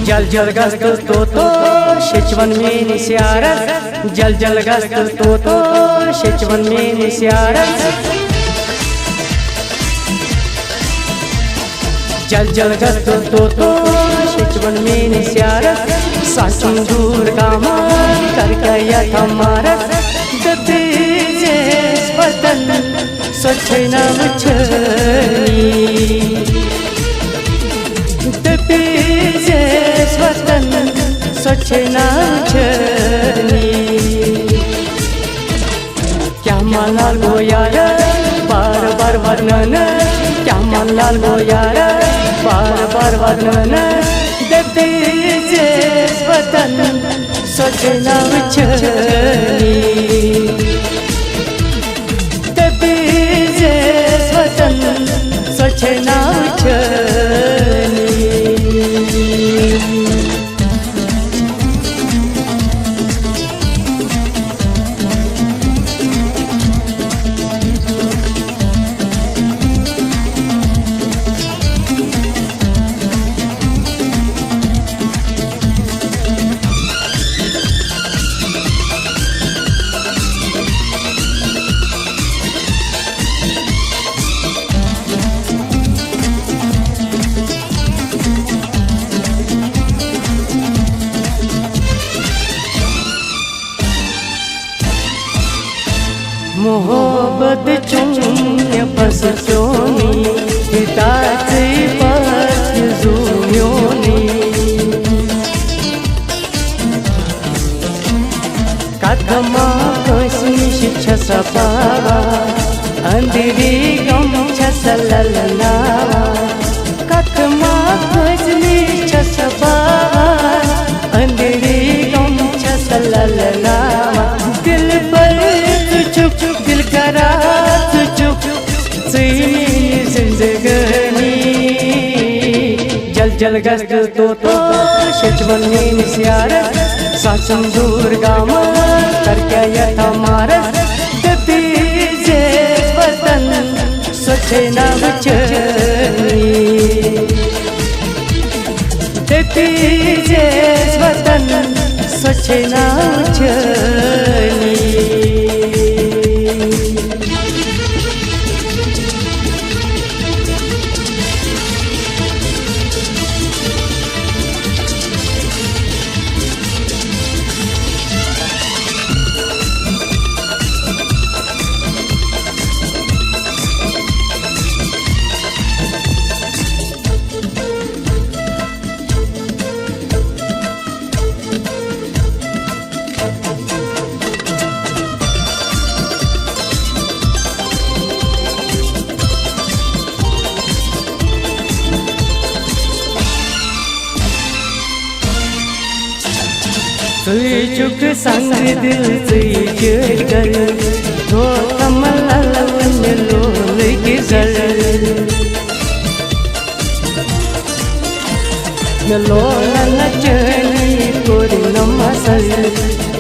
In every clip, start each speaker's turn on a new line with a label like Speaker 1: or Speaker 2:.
Speaker 1: जल जल गस्त तो शेचवन में निस्यारस जल जल गस्त तो शेचवन में निस्यारस जल जल गस्त तो शेचवन में निस्यारस साचुन दूर कामा करके यथमारस दतीजे वतन स्वच्छ नाम छनी दतीजे वतन स्वच्छ नाम छनी क्या मालाल गो यार बार बार वर्णन क्या मालाल गो यार बार बार वर्णन दतीजे वतन स्वच्छ नाम छनी दतीजे वतन स्वच्छ नाम छनी मोहब्बत चुन्य बस चोनी हिताची पत जुन्योनी काकमा कसनी शिक्षा सपावा अंधेरी गम छसललनावा काकमा कसनी शिक्षा सपावा अंधेरी गम छसललनावा दिल पर चुप चुप दिल करा चुप जिंदगानी जल जल गस्त तो शेचवन में निस्यारस साचुन दूर गाम करके यथमारस दतीजे वतन स्वच्छ नाम छनी दतीजे वतन स्वच्छ नाम छनी तुई चुक संग दिल तुई कर तो कमल वन लोल की जल लोल नचनी कोरी नमसल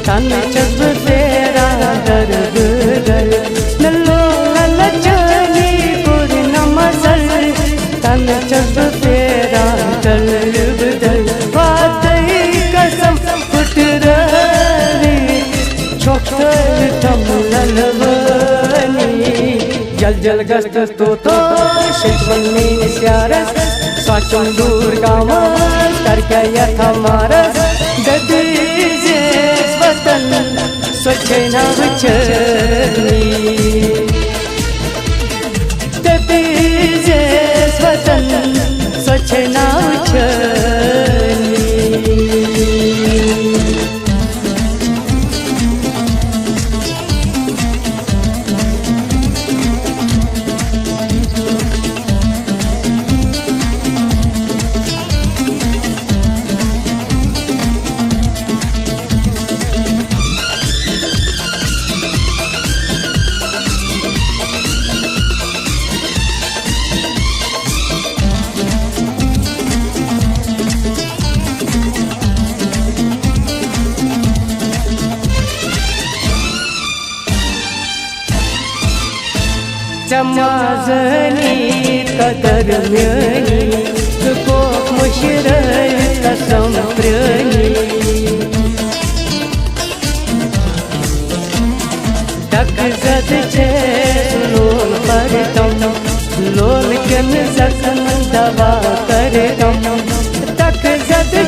Speaker 1: तन जब तेरा दर्द गल लोल नचनी कोरी नमसल तन जब तेरा दर्द गल बात कसम जल जल गस्त तो शेचवन में निस्यारस साचुन दूर गाम करके यथमारस दतीजे वतन स्वच्छ नाम छनी दतीजे वतन स्वच्छ नाम छनी जमाजनी कदर म्यानी को मुशरक कसम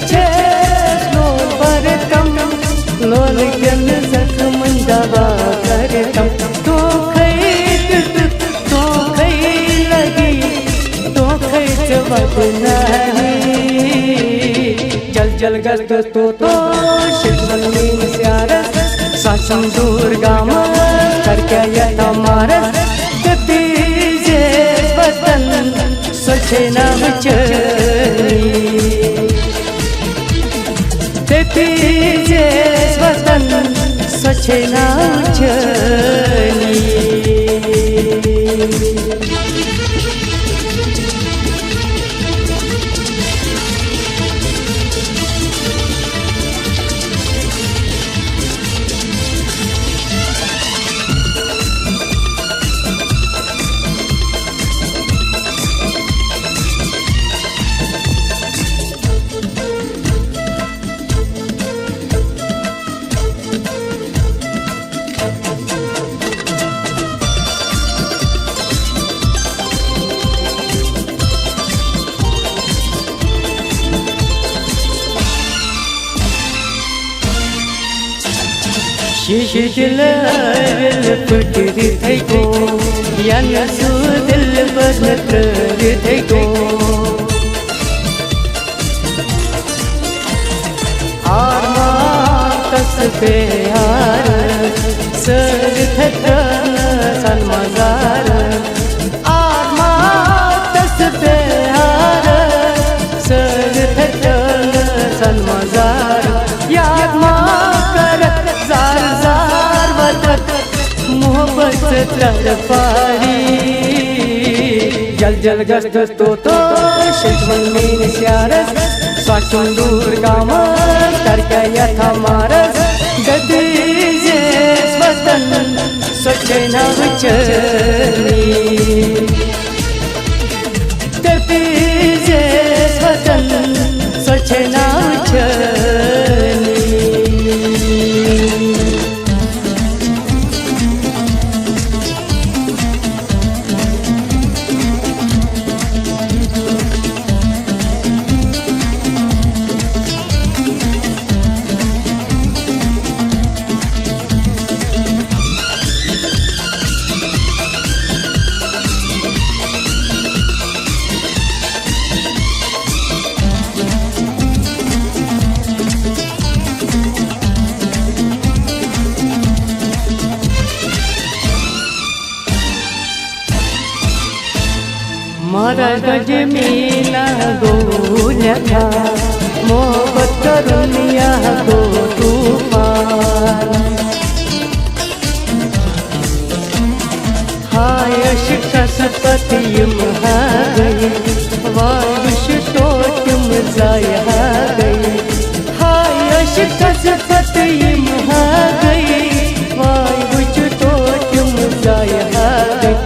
Speaker 1: छे लोल परतम लोल गन जख्मन दवा करतम तो खई लगी तो खई बदनाही जल जल गस्त तो शिवन में स्यारस सासम दुर्गा करके यथा मारस कतीजे बदन सोचे नाम चली कतीजे बदन सोचे नाम चली दिल पटरी थे को या नसु दिल बदतर थे को आरमा तस पे यार सर थकन सन मजार आरमा तस पे यार सर थकन सन मजार याद मा करत जार जार वतत मोहब्बत तरफारी जल जल गस्त तो शिवन में स्यारस साचुन दुर्गा करके यथा मारस गदीजे वतन सोचे नाम चली गदीजे वतन सोचे नाम चली मारा गज मीना गोलखा मोहब्बत करुनिया को तूफान हाय शिकसपति महा गई वायुष तो तुम जाया गई हाय शिकसपति महा गई वायुष तो तुम जाया गई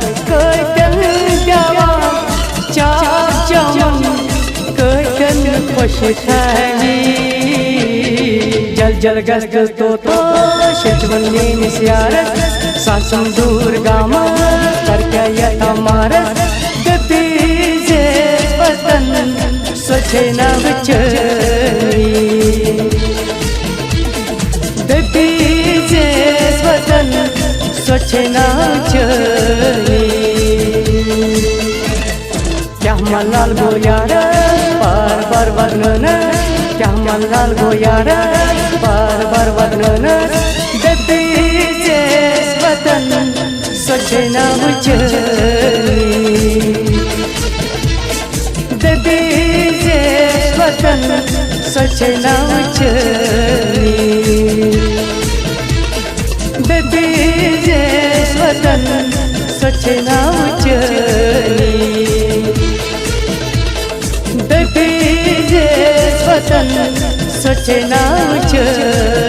Speaker 1: जल जल गस्त तो शिवन में स्यारस सासम दुर्गा करके यथा मारस गदीजे वतन सोचे नाम चली गदीजे वतन सोचे नाम चली क्या मलाल गो यार बार बार वर्णन क्या मलाल गो यार बार बार वर्णन गदीजे वतन सोचे नाम चली गदीजे वतन सोचे नाम चली गदीजे वतन सोचे नाम चली गदीजे वतन सोचे नाम चली।